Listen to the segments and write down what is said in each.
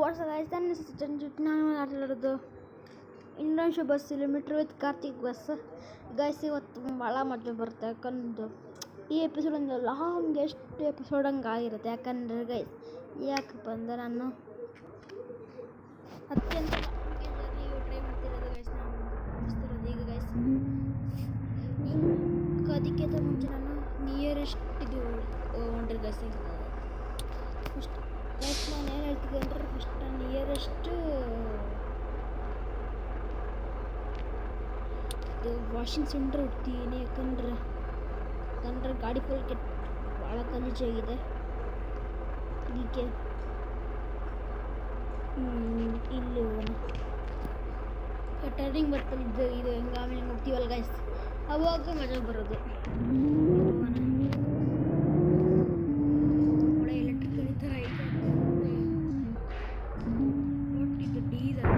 ವರ್ಷ ನಾನು ಮಾತಾಡೋದು ಇಂಡೋನೇಷ್ಯಾ ಬಸ್ ಇಲ್ಲಿ metro with Karthik bus guys. ಇವತ್ತು ಭಾಳ ಮಜಾ ಬರುತ್ತೆ ಯಾಕಂದ್ರೆ ಈ ಎಪಿಸೋಡ್ ಒಂದು ಲಾಂಗೆಸ್ಟ್ ಎಪಿಸೋಡ್ ಹಂಗೆ ಆಗಿರುತ್ತೆ. ಯಾಕಂದರೆ ಗೈಸ್ ಯಾಕಪ್ಪ ಅಂದರೆ ನಾನು ಅತ್ಯಂತ ಟ್ರೈ ಮಾಡ್ತಿರೋದು ಗೈಸ್. ನಾನು ಮುಗಿಸ್ತಿರೋದು ಈಗ ಗೈಸ್. ಅದಕ್ಕಿಂತ ಮುಂಚೆ ನಾನು ನಿಯರೆಸ್ಟ್ ಇದು ಹೊಂಟ್ರಿ ಗೈಸ್. ಫಸ್ಟ್ ಗೈಸ್ ನಾನು ಏನು ಹೇಳ್ತಿದ್ದೆ ಅಂದರೆ ಫಸ್ಟ್ ನಾನು ನಿಯರೆಸ್ಟ್ ವಾಷಿಂಗ್ ಸೆಂಟರ್ ಹುಡ್ತೀನಿ. ಯಾಕಂದ್ರೆ ಗಾಡಿ ಫುಲ್ ಭಾಳ ಗಲೀಜಾಗಿದೆ. ಅದಕ್ಕೆ ಇಲ್ಲಿ ಹೋಗೋಣ. ಟರ್ನಿಂಗ್ ಬರ್ತದೆ ಇದು ಹೆಂಗೆ ಆಮೇಲೆ ಹೋಗ್ತೀವಲ್ಲ ಗೈಸ್, ಅವಾಗ ಮಜಾ ಬರೋದು. ಒಳ್ಳೆ ಎಲೆಕ್ಟ್ರಿಕ್ ಈ ಥರ ಐತೆ. ಇದು ಡೀಸಲ್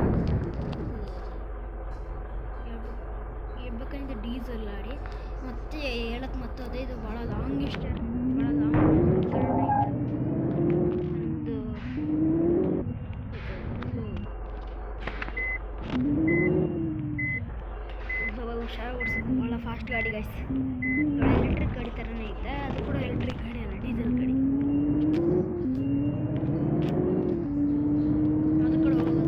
ಹೇಳ್ಬೇಕಂದ್ರೆ ಡೀಸಲ್ ಆಡಿ ಮತ್ತೆ ಹೇಳಕ್ಕೆ ಮತ್ತದೇ ಇದು ಭಾಳ ಲಾಂಗ್ ಇಷ್ಟ ಭಾಳ ಲಾಂಗ್ ನಮ್ಮದು ಹುಷಾರಾಗಿ ಓಡಿಸೋದು. ಭಾಳ ಫಾಸ್ಟ್ ಗಾಡಿ ಗೈಸ್. ಎಲೆಕ್ಟ್ರಿಕ್ ಗಾಡಿ ಥರನೇ ಐತೆ, ಅದು ಕೂಡ ಎಲೆಕ್ಟ್ರಿಕ್ ಗಾಡಿ ಅಲ್ಲ, ಡೀಸೆಲ್ ಗಾಡಿ. ಅದ್ರ ಕಡೆ ಹೋಗೋದು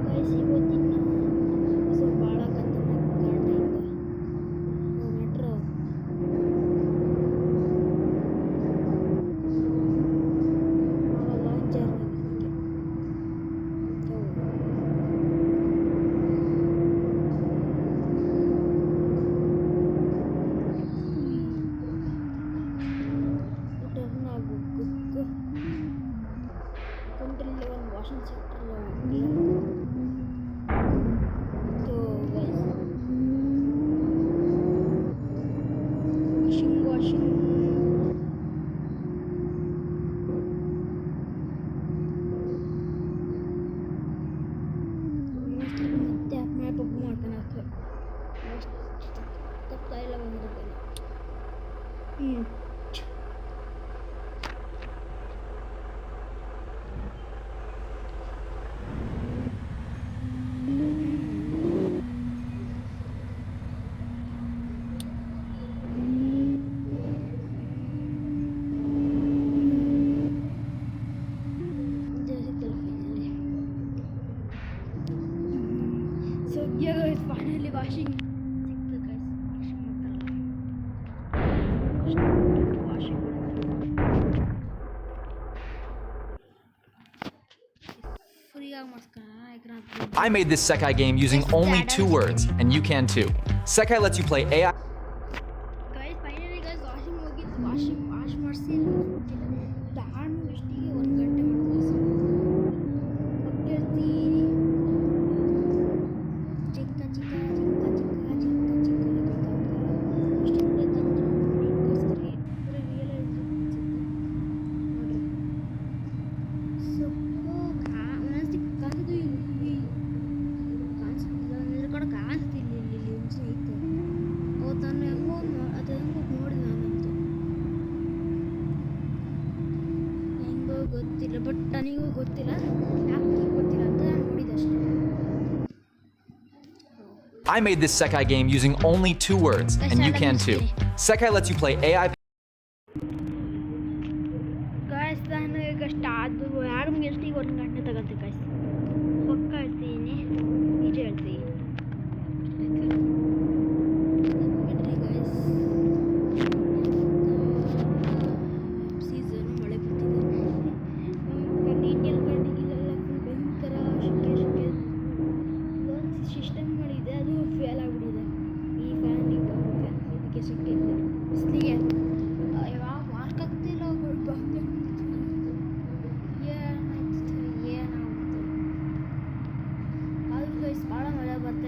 ಗೈಸ್. ಇವತ್ತಿನ ಸ್ವಲ್ಪ ಭಾಳ ಖತರ್ನಾಕ್ ಘಾಟಿಂದ ಮೆಟ್ರೋ ಭಾಳ ಲಾಂಗ್ ಜರ್ನಿ. ಟರ್ನ್ ಆಗಬೇಕು ಯಾಕಂದ್ರೆ ಒಂದು ವಾಷಿಂಗ್ ಸೆಂಟರ್ ಹೋಗಿ ವಾಷಿಂಗ್ ಮತ್ತೆ ಮ್ಯಾಪ್ ಬುಕ್ ಮಾಡ್ತಾನೆ ತಪ್ಪಾ ಎಲ್ಲ ಬಂದಿರ್ತಾನೆ. ಸೊ ಫೈನಲಿ ವಾಷಿಂಗ್ ಸಿಕ್ತು ಗೈಸ್. ವಾಷಿಂಗ್ ಫ್ರೀಯಾಗಿ ಮಾಡಿಸ್ಕೊಳ್ಳೋಣ. I made this Sekai game using only 2 words, and you can too. Sekai lets you play AI. Guys finally guys washing ಹೋಗಿದ್ದು wash ಮಾಡಿಸಿ ದಾಣು ಎಷ್ಟಿಗೆ 1 ಗಂಟೆ ಮಾಡ್ತೀವಿ. ಚಿಕ್ಕ ಚಿಕ್ಕ ಗೊತ್ತಿಲ್ಲ, ಬಟ್ ನನಗೂ ಗೊತ್ತಿಲ್ಲ, ಯಾಕೆ ಗೊತ್ತಿಲ್ಲ ಅಂತ ನಾನು ನೋಡಿದಷ್ಟೇ. I made this Sekai game using only 2 words, and you can too. Sekai lets you play AI. Guys ನಾನು ಈಗ ಅದು 2 ಎಷ್ಟಿಗೆ 1 ಗಂಟೆ ತಗೋತೀನಿ ಗೈಸ್. ಪಕ್ಕ ಹೇಳ್ತೀನಿ, ನಿಜ ಹೇಳ್ತೀನಿ. ಸೀಸನ್ ಮಳೆ ಬರ್ತಿದೆ. ಇಂಡಿಯನ್ ಗಾಡಿಗೆಲ್ಲ ಫುಲ್ ಭಯಂಕರ ಶೆಕೆ ಸಿಸ್ಟಮ್ ಮಾಡಿದೆ, ಅದು ಫೇಲ್ ಆಗಿಬಿಟ್ಟಿದೆ. ಈ ಫ್ಯಾನ್ ಇದಕ್ಕೆ ಶೆಕೆ ಇದೆ, ಬಿಸಿಲಿಗೆ ಯಾವಾಗ ವಾರ್ಕ್ ಆಗ್ತಿಲ್ಲ. ಏನಾಗುತ್ತೆ ಆದರೂ ಗೈಸ್ ಭಾಳ ಮಳೆ ಬರ್ತಾ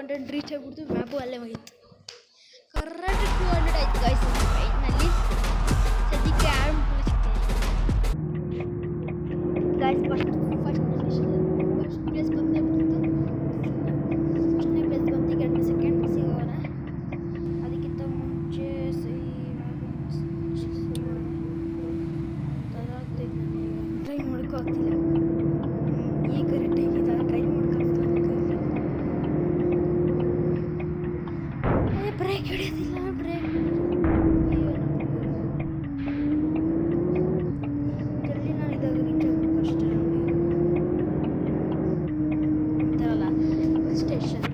200 ರೀಚ್ ಆಗಿಬಿಡ್ತು. ಮ್ಯಾಪು ಅಲ್ಲೇ ಮುಗೀತು. ಕರೆಕ್ಟ್ 200 ಆಯ್ತು ಗಾಯ್ಸ್. ಫೈಟ್ನಲ್ಲಿ ಸದ್ಯಕ್ಕೆ ಆರು ಸಿಗ್ತೇನೆ ಗಾಯ್ಸ್. ಫಸ್ಟ್ ಪ್ಲೇಸ್ ಬಂದೇ ಬಿಡ್ತು. ಫಸ್ಟ್ನೇ ಪ್ಲೇಸ್ ಬಂದು 2 ಸೆಕೆಂಡ್ ಸಿಗೋಣ. ಅದಕ್ಕಿಂತ ಮುಂಚೆ ಟ್ರೈ ಮಾಡ್ಕೋಗ್ತಿಲ್ಲ. ಈಗ ಕರೆಕ್ಟಾಗಿದೆ ಟ್ರೈ ಮಾಡ್ಕೋಗ್ತಿಲ್ಲ. ಬ್ರೇಕ್ ಹಿಡಿಯೋದಿಲ್ಲ. ಬ್ರೇಕ್ ಜಲ್ದಿ ನಾನು ಇದಾಗ ರೀಚ್ ಆಗಬೇಕು ಅಷ್ಟೇ. ಅಂತಾರಲ್ಲ ಬಸ್ ಸ್ಟೇಷನ್,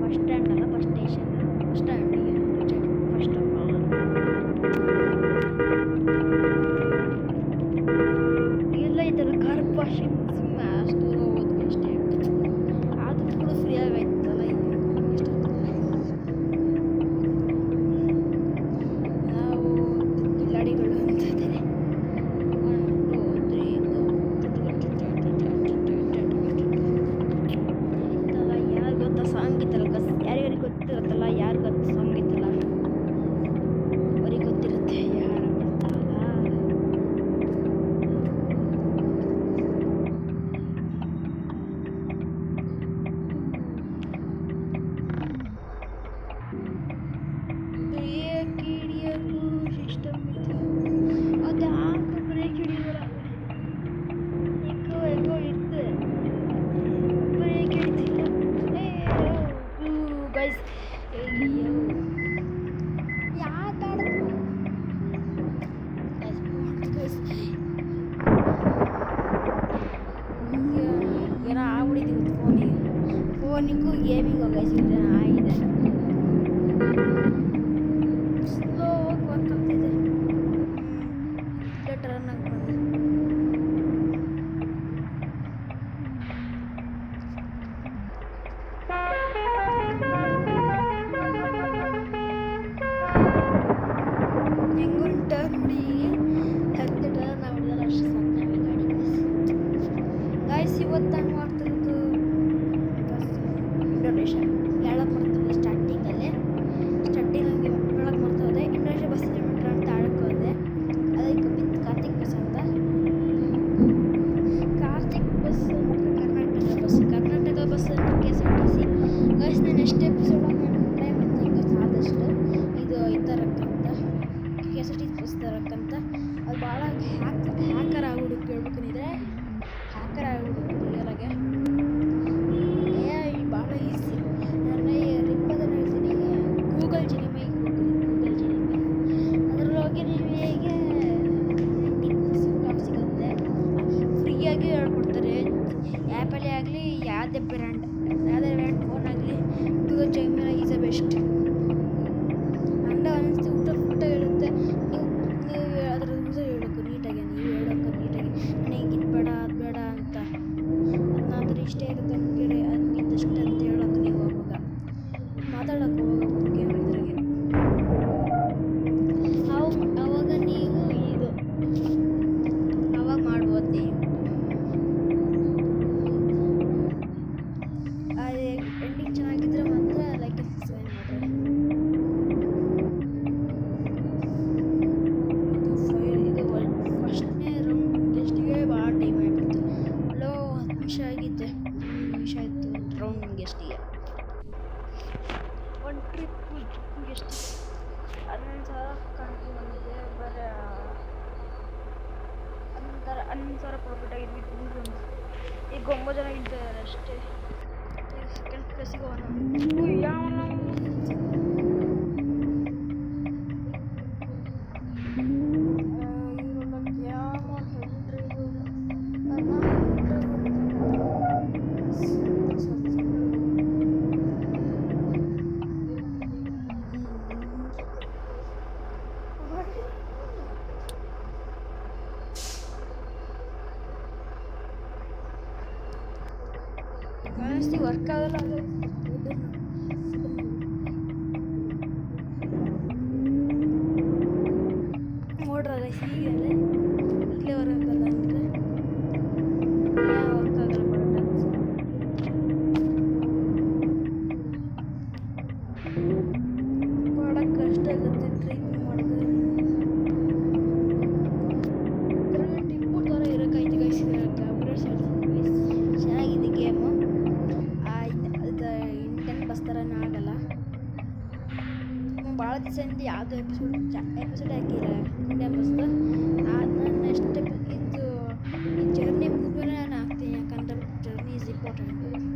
ಬಸ್ ಸ್ಟ್ಯಾಂಡ್ ಅಲ್ಲ, ಬಸ್ ಸ್ಟೇಷನ್, ಬಸ್ ಸ್ಟ್ಯಾಂಡಿಗೆ ರೀಚ್ ಆಗಬೇಕು ಫಸ್ಟ್ ಆಫ್ ಆಲ್. ಎಲ್ಲ ಇದೆಲ್ಲ ಕಾರ್ ವಾಷಿಂಗ್ ಸುಮ್ಮನೆ ಅಷ್ಟು ಹೋಗೋದು ಅಷ್ಟೇ. ಆದರೂ ಕೂಡ ಫ್ರೀ ಆಗೈತಲ್ಲ ಇದು. ನಾವು ಗಾಡಿಗಳು ಅಂತಿದ್ದೇನೆ. 1 2 3 ಇತ್ತಲ್ಲ, ಯಾರು ಗೊತ್ತಾ ಸಾಂಗ್ ಇತ್ತಲ್ಲ, ಯಾರ್ಯಾರಿಗೆ ಗೊತ್ತಿರುತ್ತಲ್ಲ, ಯಾರು ಗೊತ್ತ ಸಾಂಗ್ ಇತ್ತಲ್ಲ ಅವ್ರಿಗೆ ಗೊತ್ತಿರುತ್ತೆ ಯಾರು ಗೊತ್ತಲ್ಲ. ಬ್ರೇಕ್ ಹಿಡಿಯೋದು ಸಿಸ್ಟಮ್ ಇತ್ತು. ಅದು ಯಾಕೆ ಬ್ರೇಕ್ ಹಿಡಿಯೋಲ್ಲ? ಎಗೋ ಇತ್ತು, ಬ್ರೇಕ್ ಹಿಡಿತಿಲ್ಲ. ಗೈಸ್ ಯಾಕೆ ಆಡೋದು ಗೈಸ್? ಏನೋ ಆಗ್ಬಿಟ್ಟಿದ್ದೀವಿ ಫೋನಿಗೂ ಗೇಮಿಂಗು ಗೈಸ್. ಆಗಿದೆ ಸ್ಲೋ ವರ್ಕ್ ಆಗ್ತಿದೆ. ರನ್ ಆಗಿ ಬಂದೆ. ಹೆಂಗೊಂದು ಟರ್ನ್ ಬಿಡಿ, 10 ಟರ್ನ್ ಆಗ್ಬಿಡಿದಲ್ಲ, ಅಷ್ಟು ಸಾಕು ಗಾಡಿ ಗಾಯ್ಸ್. ಇವತ್ತು ನಾನು ಮಾಡ್ತಿರೋದು ಇಂಡೋನೇಷ್ಯಾ ಹೇಳಕ್ಕೆ ಮಾಡ್ತಿದ್ದೆ. ಸ್ಟಾರ್ಟಿಂಗಲ್ಲಿ ಹೇಳಕ್ಕೆ ಮಾಡ್ತಾ ಹೋದೆ. ಇಂಡೋನೇಷ್ಯಾ ಬಸ್ ಕಿಲೋಮೀಟ್ರ್ ಅಂತ ಆಡಕ್ಕೆ ಹೋದೆ. ಅದಕ್ಕೆ ಬಿತ್ತು ಕಾರ್ತಿಕ್ ಬಸ್ ಅಂತ. Karthik bus Karnataka bus KSRTC guys. ನಾನು ಎಷ್ಟು ಎಪಿಸೋಡ್ ನಾನು ಟ್ರೈ ಮಾಡ್ತೀನಿ ಗೈಸ್ ಆದಷ್ಟು ಇದು ತರಕ್ಕಂತ KSRTC ಬಸ್ ತರಕ್ಕಂತ. ಅದು ಭಾಳ ಹ್ಯಾಕರ್ ಆಗ್ಬಿಡುತ್ತೆ ಹೇಳ್ಬೇಕಂದ್ರೆ. ಹ್ಯಾಕರ್ ಆಗ್ಬಿಡುತ್ತೆ ರಿಯಲಾಗೆ. ಭಾಳ ಈಸಿ. ನಾನು ರಿಪ್ಪದಲ್ಲಿ ಹೇಳ್ತೀನಿ, ಗೂಗಲ್ ಜಿನಿಮೈ ಅದರೊಳಗೆ ನಿಮಗೆ 90% ಸಿಗುತ್ತೆ. ಫ್ರೀಯಾಗಿ ಹೇಳ್ಕೊಡ್ತಾರೆ. ಆ್ಯಪಲ್ಲೇ ಆಗಲಿ, ಯಾವುದೇ ಬ್ರ್ಯಾಂಡ್ ಫೋನ್ ಆಗಲಿ, ಗೂಗಲ್ ಜಿನಿಮೈ ಈಸ್ ಅ ಬೆಸ್ಟ್. ಅಂಡ ಅನಿಸ್ತು ಊಟ ಹೇಳುತ್ತೆ. ನೀವು ಅದರ ಯೂಸ ಹೇಳೋಕ್ಕೆ ನೀಟಾಗಿ, ನನಗೆ ಇದು ಬೇಡ ಅದು ಬೇಡ ಅಂತ. ಅದನ್ನಾದ್ರೆ ಇಷ್ಟೇ ಇರುತ್ತೆ ನನಗೆ, ಅದಕ್ಕಿಂತಷ್ಟು ಅಂತ ಹೇಳೋಕೆ ನೀವು ಅವಾಗ ಮಾತಾಡೋಕೆ ಹೋಗೋ ಗೇಮ್ ಇದ್ರಾಗೆ. ಅವಾಗ ನೀವು ಇದು ಅವಾಗ ಮಾಡ್ಬೋದು ನೀವು. ಎಂಡಿಂಗ್ ಚೆನ್ನಾಗಿದ್ರೆ ಮಾತ್ರ ಲೈಕ್ ಆ್ಯಂಡ್ ಸಬ್ಸ್ಕ್ರೈಬ್ ಮಾಡಿರಿ. ಇದು ಫಸ್ಟ್ನೇ ರೌಂಡ್ ಗೆಸ್ಟಿಗೆ ಭಾಳ ಟೈಮ್ ಆಗಿಬಿಡ್ತು. 10 ನಿಮಿಷ ಆಗಿದ್ದೆ, 10 ನಿಮಿಷ ಆಯಿತು ರೌಂಡ್ ಗೆಸ್ಟಿಗೆ. ಒಂದು ಟ್ರಿಪ್ ಗೆಸ್ಟಿಗೆ 11,000 ಕಾಣ್ತು ಬಂದಿದೆ. ಬರೀ 11,000 ಪ್ರಾಫಿಟ್ ಆಗಿದ್ವಿ. ಈಗ 9 ಜನ ಇದ್ದಾರೆ ಅಷ್ಟೇ. ಈಗ ಸೆಕೆಂಡ್ ಪ್ಲೇಸಿಗೆ ಹೋಗೋಣ. ಯಾವ ಜಾಸ್ತಿ ವರ್ಕ್ ಆಗಲ್ಲ ಅದು. ನೋಡ್ರಲ್ಲ ಹೀಗಲ್ಲೇ ಇಲ್ಲೇ ಹೊರಗಲ್ಲ ಅಂದರೆ ವರ್ಕ್ ಆಗಲ್ಲ. ಆಗುತ್ತೆ ಡ್ರೈವಿಂಗ್ ಮಾಡಿದ್ರೆ. ಟಿಪ್ಪು ಥರ ಇರೋಕ್ಕಾಯ್ತು ಗೈಸ್. ಚೆನ್ನಾಗಿದೆ ಗೇಮು. ಇದು ಇಂಡಿಯನ್ ಬಸ್ ಥರನೇ ಆಗಲ್ಲ. ಭಾಳ ದಿವಸದಿಂದ ಯಾವುದೋ ಎಪಿಸೋಡ್ ಹಾಕಿಲ್ಲ ಇಂಡಿಯನ್ ಬಸ್ದು. ನಾನು ನೆಕ್ಸ್ಟ್ ಇದು ಈ ಜರ್ನಿ ಮುಗಿದ್ಮೇಲೆ ನಾನು ಹಾಕ್ತೀನಿ, ಯಾಕಂದ್ರೆ ಜರ್ನಿ ಈಸ್ ಇಂಪಾರ್ಟೆಂಟ್ ಗೈಸ್.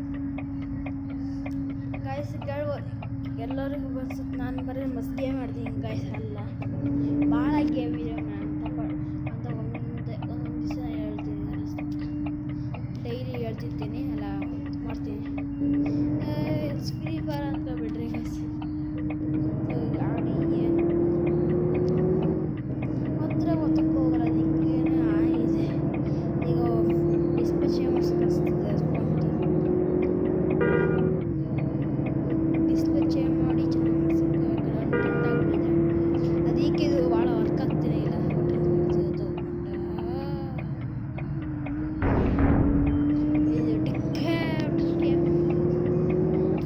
ಎಲ್ಲರಿಗೂ ಅನ್ಸುತ್ತೆ ನಾನು ಬರೀ ಮಸ್ ಗೇಮ್ ಆಡ್ತೀನಿ ಗೈಸ್. ಅಲ್ಲ, ಭಾಳ ಗೇಮ್ ಇದೆ ಅಂತ ಒಂದೊಂದು ದಿವಸ ಹೇಳ್ತೀನಿ, ಡೈಲಿ ಹೇಳ್ತಿರ್ತೀನಿ, ಅಲ್ಲ ಮಾಡ್ತೀನಿ. ಫ್ರೀ ಫೈರ್ ಅಂತ ಬಿಡ್ರಿ ಗೈಸ್. ಗಾಡಿ ಏನು ಒತ್ತಕ್ಕೆ ಹೋಗಲ್ಲ, ಅದಕ್ಕೇನು ಆಗಿದೆ. ಈಗ ಡಿಸ್ಪ್ಲೇ ಚೇಂಜ್ ಕಳಿಸ್ತಿದೆ, ಡಿಸ್ಪ್ಲೇ ಚೇಂಜ್ ಮಾಡಿ ಚೆನ್ನಾಗಿ ಆಗ್ಬಿಟ್ಟಿದೆ. ಅದಕ್ಕೆ ಇದು ಭಾಳ ವರ್ಕ್ ಆಗ್ತಿದೆ ಇಲ್ಲ.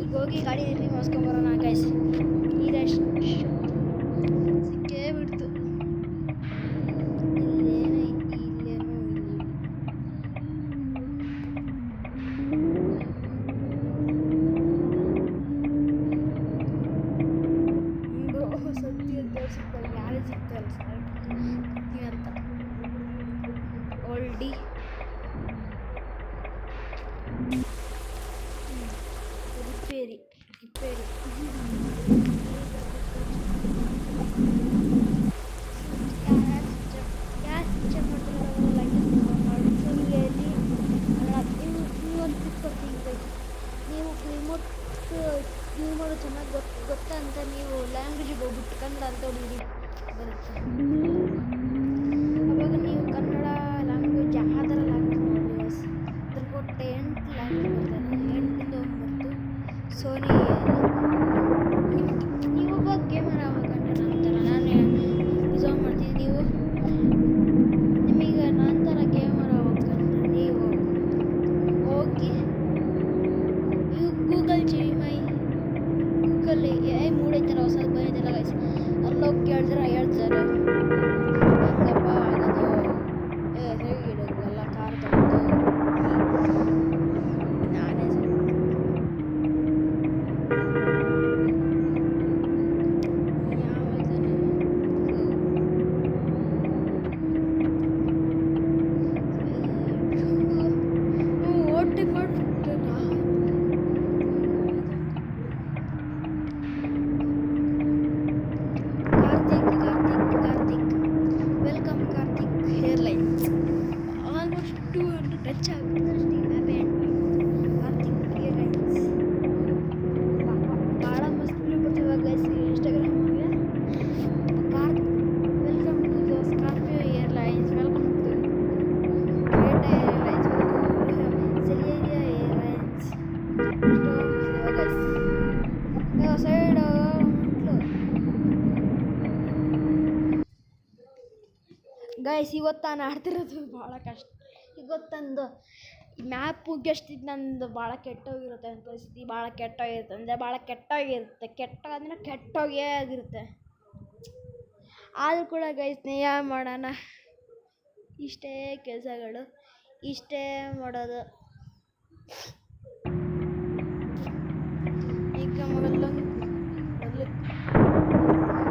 ಈಗ ಹೋಗಿ ಗಾಡಿ ರಿವ್ಯೂ ಮಾಡಿಸ್ಕೊಂಬರೋಣ ಗೈಸ್. ಇದಷ್ಟು ಸಿಕ್ಕೇ ಬಿಡ್ತು. ಇಲ್ಲೇನೈತಿ, ಇಲ್ಲೇನೋ ಸತ್ಯ ಸಿಗ್ತಾರೆ, ಯಾರೇ ಸಿಗ್ತಾರೆ ಸತ್ಯ ಅಂತ. Oldie repair gas check ಮಾಡ್ತಿರೋಲ್ಲ. ನೀವೊಂದು ತಿಳ್ಕೊತೀನಿ, ನೀವು ರಿಮೋಟ್ ಯೂಸ್ ಮಾಡೋದು ಚೆನ್ನಾಗಿ ಗೊತ್ತಾ ಅಂತ ನೀವು ಲ್ಯಾಂಗ್ವೇಜಿಗೆ ಹೋಗ್ಬಿಟ್ಟು ಕನ್ನಡ ಅಂತ ಹೊಡೀರಿ ಬರುತ್ತೆ. ಅವಾಗ ನೀವು ಕನ್ನಡ ಲ್ಯಾಂಗ್ವೇಜ್ ಯಾವ್ದಾರ ಲ್ಯಾಂಗ್ವೇಜ್ ನೋಡಿ ಅದ್ರ ಕೊಟ್ಟು 8 ಲ್ಯಾಂಗ್ವೇಜ್ ಬರ್ತಾರೆ, 8 ಸೋನಿ. ನೀವೊಬ್ಬ ಗೇಮರ್ ಆಗ್ಬೇಕಂದ್ರೆ ನಾನು ರಿಸರ್ವ್ ಮಾಡ್ತೀನಿ. ನಿಮಗೆ ನನ್ನ ಥರ ಗೇಮರ್ ಆಗ್ಬೇಕಂದ್ರೆ ನೀವು ಹೋಗಿ ಗೂಗಲ್ ಜಿಮೈ, ಗೂಗಲ್ AI ಮೂಡೈತಲ್ಲ ಹೊಸದು ಬಂದಿದ್ದಲ್ಲ ಗೈಸ್, ಅಲ್ಲೋಗಿ ಕೇಳಿದ್ರೆ ಹೇಳ್ತಾರೆ ಹೆಂಗಪ್ಪ ಆಗೋದು, ಹೇಗಿಡೋದು ಎಲ್ಲ ಕಾರ್ ತಗೊಂಡು. ನಾನೇ ಓಟಿ ಮಾಡ್ಬಿಟ್ಟೆ Karthik welcome Karthik airlines. Almost 200 touch ಆಗುತ್ತೆ ಕಾರ್ತಿಕ್ ಏರ್ಲೈನ್ಸ್. ಭಾಳ ಮಸ್ತ್ ಬರ್ತೀವಿ ಗೈಸ್ ಇನ್ಸ್ಟಾಗ್ರಾಮ್ಗೆ. Welcome to the Scorpio airlines, welcome to Creta airlines, Celerio airlines. Side guys ಇವತ್ತು ನಾನು ಆಡ್ತಿರೋದು ಭಾಳ ಕಷ್ಟ. ಇವತ್ತಂದು ಮ್ಯಾಪು ಗೆಷ್ಟಿದ್ದು ನಂದು ಭಾಳ ಕೆಟ್ಟೋಗಿರುತ್ತೆ, ನನ್ನ ಪರಿಸ್ಥಿತಿ ಭಾಳ ಕೆಟ್ಟೋಗಿರುತ್ತೆ, ಅಂದರೆ ಭಾಳ ಕೆಟ್ಟೋಗಿರುತ್ತೆ. ಕೆಟ್ಟೋಗೇ ಆಗಿರುತ್ತೆ. ಆದರೂ ಕೂಡ ಗೈಸ್ ಸ್ನೇಹ ಮಾಡೋಣ, ಇಷ್ಟೇ ಕೆಲಸಗಳು, ಇಷ್ಟೇ ಮಾಡೋದು. ಈಗ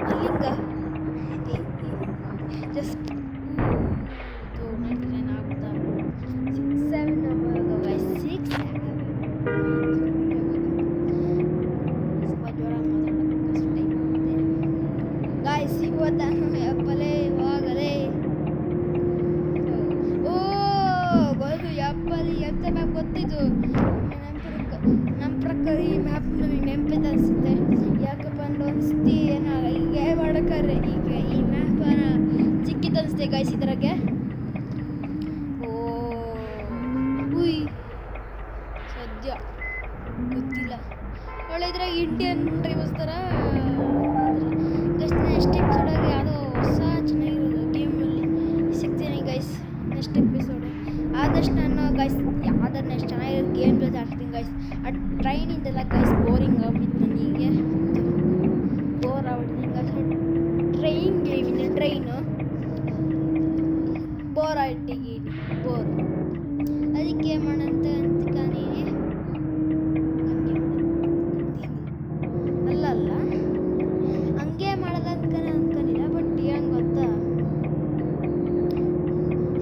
ಅಲ್ಲಿಂದ ಜಸ್ಟ್ 99 ಆಗುತ್ತಾ, 6-7 ಗೈಸ್, 6 ಸ್ವಲ್ಪ ಜೋರ ಮಾತಾಡೋಕ್ಕೆ ಕಷ್ಟ ಟೈಮ್ ಆಗುತ್ತೆ ಗೈಸ್. ಇವತ್ತು ಯಪ್ಪಲೇ ಇವಾಗಲೇ ಗೊತ್ತು ಯಪ್ಪಲಿ ಎಂತ ಮ್ಯಾಪ್ ಗೊತ್ತಿದ್ದು. ನಮ್ಮ ಪ್ರಕಾರ ಈ ಮ್ಯಾಪ್ ನನಗೆ ನೆನಪಿದೆ ಅನಿಸುತ್ತೆ. ಯಾಕಪ್ಪ ಅಂದ್ರೆ ಒಂದ್ಸತಿ ಏನೋ ಈಗ ಮಾಡೋಕ್ಕಾರೆ ಈಗ ಈ ಮ್ಯಾಪ್ ಸಿಕ್ಕಿತ್ತು ಅನಿಸುತ್ತೆ ಗೈಸ್ ಇದ್ರಾಗೆ. ಉಯ್ ಸದ್ಯ ಗೊತ್ತಿಲ್ಲ, ಒಳ್ಳೆ ಇದ್ರಾಗ ಇಂಡಿಯನ್ ಡ್ರೈವರ್ಸ್ ಥರ ಜಸ್ಟ್ ನೆಕ್ಸ್ಟ್ ಎಪಿಸೋಡಾಗಿ ಯಾವುದೋ ಹೊಸ ಚೆನ್ನಾಗಿರೋದು ಗೇಮಲ್ಲಿ ಸಿಗ್ತೀನಿ ಗೈಸ್. ನೆಕ್ಸ್ಟ್ ಎಪಿಸೋಡ್ ಆದಷ್ಟು ನಾನು ಗೈಸ್ ಯಾವ್ದಾರು ನೆಕ್ಸ್ಟ್ ಚೆನ್ನಾಗಿರೋ ಗೇಮ್ ಜೊತೆ ಆಡ್ತೀನಿ ಗೈಸ್. ಆ ಟ್ರೈನ್ ಇದೆಲ್ಲ ಗೈಸ್ ಬೋರಿಂಗ್ ಆಗ್ಬಿಟ್ಟು ನನಗೆ ಬೋರ್ ಆಗ್ಬಿಡ್ತೀನಿ ಗೈಸ್. ಟ್ರೈನು ಬೋರ್ ಆಯ್ತಿದ್ದೀನಿ ಬೋರ್. ಅದಕ್ಕೆ ಏನು ಮಾಡಂತ ಅಂದ್ಕೊಂಡೀನಿ. ಅಲ್ಲ ಹಂಗೆ ಮಾಡೋದು ಅನ್ಕೊಂಡಿಲ್ಲ. ಬಟ್ ಹೆಂಗೆ ಗೊತ್ತಾ,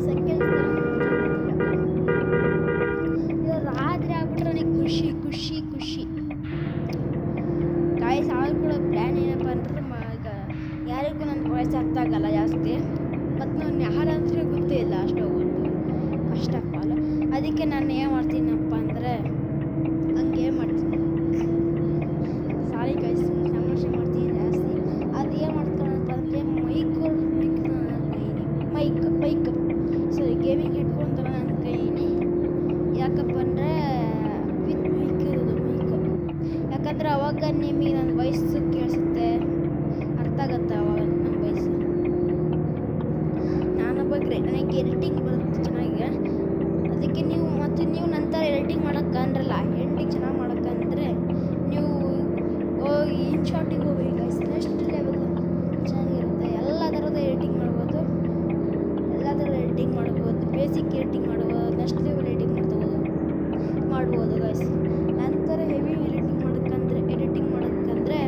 ಸೆಕೆಂಡ್ ರಾತ್ರಿ ಆಗ್ಬಿಟ್ರೆ ನನಗೆ ಖುಷಿ ಗಾಯ್ಸ್. ಆಗ ಕೂಡ ಪ್ಲ್ಯಾನ್ ಏನಪ್ಪ ಅಂದ್ರೆ ಯಾರಿಗೂ ನನ್ನ ವಾಯ್ಸ್ ಅರ್ಥ ಆಗಲ್ಲ ಜಾಸ್ತಿ, ಮತ್ತು ನಾನು ಯಾರಂದ್ರೆ ಗೊತ್ತೇ ಇಲ್ಲ ಅಷ್ಟೊಂದು ಫಸ್ಟ್ ಆಫ್ ಆಲ್. ಅದಕ್ಕೆ ನಾನು ಏನು ಮಾಡ್ತೀನಪ್ಪ ಅಂದರೆ ಹಂಗೆ ಮಾಡ್ತೀನಿ. ಸಾರಿ ಗೈಸ್, ತಮಾಷೆ ಮಾಡ್ತೀನಿ ಜಾಸ್ತಿ. ಅದು ಏನು ಮಾಡ್ತಾನಪ್ಪ ಅಂದರೆ ಮೈಕ್ ಸರಿ ಗೇಮಿಂಗ್ ಹೆಡ್ಫೋನ್ ಥರ ನನ್ನ ಕೈನಿ. ಯಾಕಪ್ಪ ಅಂದರೆ ವಿತ್ ಮೈಕ್ ಇರೋದು ಯಾಕಂದರೆ ಅವಾಗ ನಿಮಗೆ ನನ್ನ ವಾಯ್ಸು ಕೇಳಿಸುತ್ತೆ, ಅರ್ಥ ಆಗುತ್ತೆ ಅವಾಗ ನನ್ನ ವಾಯ್ಸು. ನನಗೆ ಎಡಿಟಿಂಗ್ ಬರುತ್ತೆ ಚೆನ್ನಾಗಿ. ಅದಕ್ಕೆ ನೀವು ನಂತರ ಎಡಿಟಿಂಗ್ ಮಾಡೋಕ್ಕಂದ್ರಲ್ಲ, ಎಡಿಟಿಂಗ್ ಚೆನ್ನಾಗಿ ಮಾಡೋಕ್ಕಂದರೆ ನೀವು ಹೋಗಿ ಇನ್ಶಾಟಿಗೆ ಹೋಗಿ ಗೈಸ್. ನೆಕ್ಸ್ಟ್ ಲೆವೆಲ್ ಚೆನ್ನಾಗಿರುತ್ತೆ. ಎಲ್ಲ ಥರದ ಎಡಿಟಿಂಗ್ ಮಾಡ್ಬೋದು, ಬೇಸಿಕ್ ಎಡಿಟಿಂಗ್ ಮಾಡ್ಬೋದು, ನೆಕ್ಸ್ಟ್ ಲೆವೆಲ್ ಎಡಿಟಿಂಗ್ ಮಾಡ್ಬೋದು ಗೈಸ್. ನಂತರ ಹೆವಿ ಎಡಿಟಿಂಗ್ ಮಾಡೋಕ್ಕಂದ್ರೆ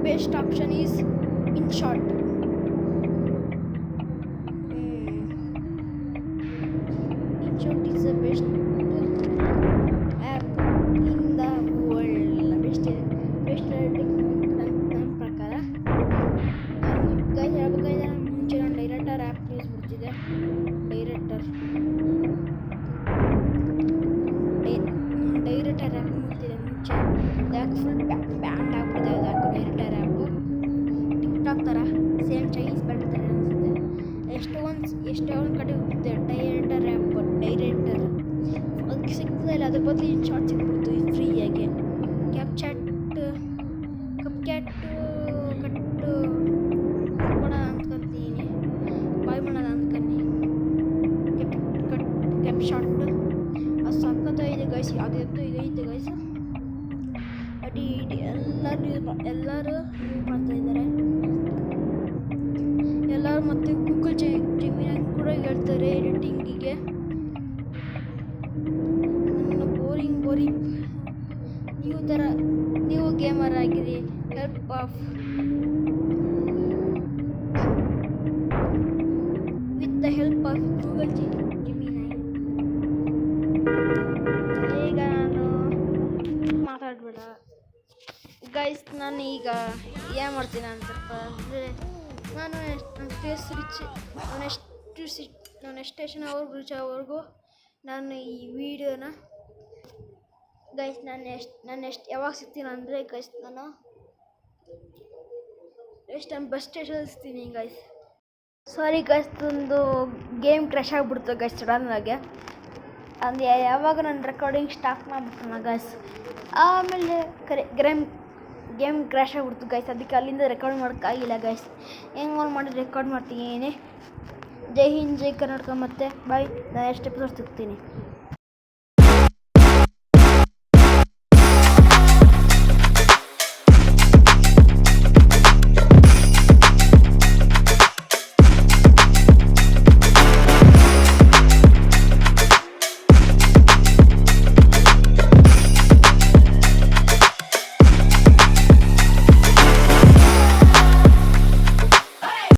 best option is InShot. InShot is the best app in the world. Best editing ನನ್ನ ಪ್ರಕಾರ. ಹೇಳ್ಬೇಕಾದ್ರೆ ಮುಂಚೆ ನಾನು ಡೈರೆಕ್ಟರ್ ಆ್ಯಪ್ ಯೂಸ್ ಮಾಡ್ತಿದ್ದೆ. ಡೈರೆಕ್ಟರ್ ಆ್ಯಪ್ ಮಾಡ್ತಿದ್ದೆ ಮುಂಚೆ. ಯಾಕೆ ಫುಲ್ ಬ್ಯಾಂಡ್ ಆಗ್ಬಿಟ್ಟಿದೆ ಯಾಕೆ ಡೈರೆಕ್ಟರ್ ಆ್ಯಪು. ಟಿಕ್ಟಾಕ್ ಥರ ಸೇಮ್ ಚೈನೀಸ್ ಬ್ಯಾಂಡ್ ಥರ ಅನಿಸುತ್ತೆ. ಎಷ್ಟೋ ಒಂದು ಕಡೆ ಹೋಗುತ್ತೆ ಡೈರೆಕ್ಟರ್ ಅದಕ್ಕೆ ಸಿಗ್ತದೆ ಇಲ್ಲ. ಅದ್ರ ಬದಲು ಇನ್ಶಾಟ್ ಸಿಗ್ಬಿಡ್ತು ಫ್ರೀಯಾಗಿ. ಕಟ್ಟು ಕೊಡೋಣ ಅಂದ್ಕೊಂತೀನಿ, ಬಾಯ್ ಮಾಡೋಣ ಅಂದ್ಕೊಂಡು ಕ್ಯಾಪ್ ಶಾಟ್ ಅದು ಸಕ್ಕತ್ತಾಗಿದೆ ಗೈಸ್. ಯಾವುದೆದ್ದು ಇದೈತೆ ಗೈಸ್. ಎಲ್ಲರೂ ಯೂಸ್ ಮಾಡ್ತಾಯಿದ್ದಾರೆ. ಎಲ್ಲರೂ ಮತ್ತು ಗೂಗಲ್ ಜೆಮಿನಿ ಕೂಡ ಹೇಳ್ತಾರೆ ಎಡಿಟಿಂಗಿಗೆ. ಬೋರಿಂಗ್ ನೀವು ಗೇಮರ್ ಆಗಿರಿ, with the help of Google gemini. ಈಗ ನಾನು ಮಾತಾಡಬೇಡ ಗೈಸ್. ನಾನು ಈಗ ಏನು ಮಾಡ್ತೀನಿ ಅಂತಪ್ಪ ಅಂದರೆ ನಾನು ಎಷ್ಟು ಸ್ಟೇಷನ್ವರೆಗೂ ರೀಚ್ ಆಗೋವರೆಗೂ ನಾನು ಈ ವಿಡಿಯೋನ ಗೈಸ್ ನಾನು ಯಾವಾಗ ಸಿಗ್ತೀನಿ ಅಂದರೆ ಗೈಸ್ ನಾನು ಬಸ್ ಸ್ಟೇಷನ್ ಸಿಗ್ತೀನಿ ಗೈಸ್. ಸಾರಿ ಗೈಸ್, ಒಂದು ಗೇಮ್ ಕ್ರ್ಯಾಶ್ ಆಗಿಬಿಡ್ತು ಗೈಸ್ ಸಡನ್ನಾಗೆ. ಅಂದರೆ ಯಾವಾಗ ನಾನು ರೆಕಾರ್ಡಿಂಗ್ ಸ್ಟಾಪ್ ಮಾಡಿಬಿಡ್ತಾನೆ ಗೈಸ್. ಆಮೇಲೆ ಗೇಮ್ ಕ್ರ್ಯಾಶ್ ಆಗಿಬಿಡ್ತು ಗೈಸ್. ಅದಕ್ಕೆ ಅಲ್ಲಿಂದ ರೆಕಾರ್ಡ್ ಮಾಡೋಕ್ಕಾಗಿಲ್ಲ ಗೈಸ್. ಹೆಂಗೆ ಮಾಡಿ ರೆಕಾರ್ಡ್ ಮಾಡ್ತೀನಿ. ಜೈ ಹಿಂದ್, ಜೈ ಕರ್ನಾಟಕ. ಮತ್ತೆ ಬಾಯ್, ನಾನು ಎಷ್ಟು ಎಪಿಸೋಡ್ ಸಿಗ್ತೀನಿ.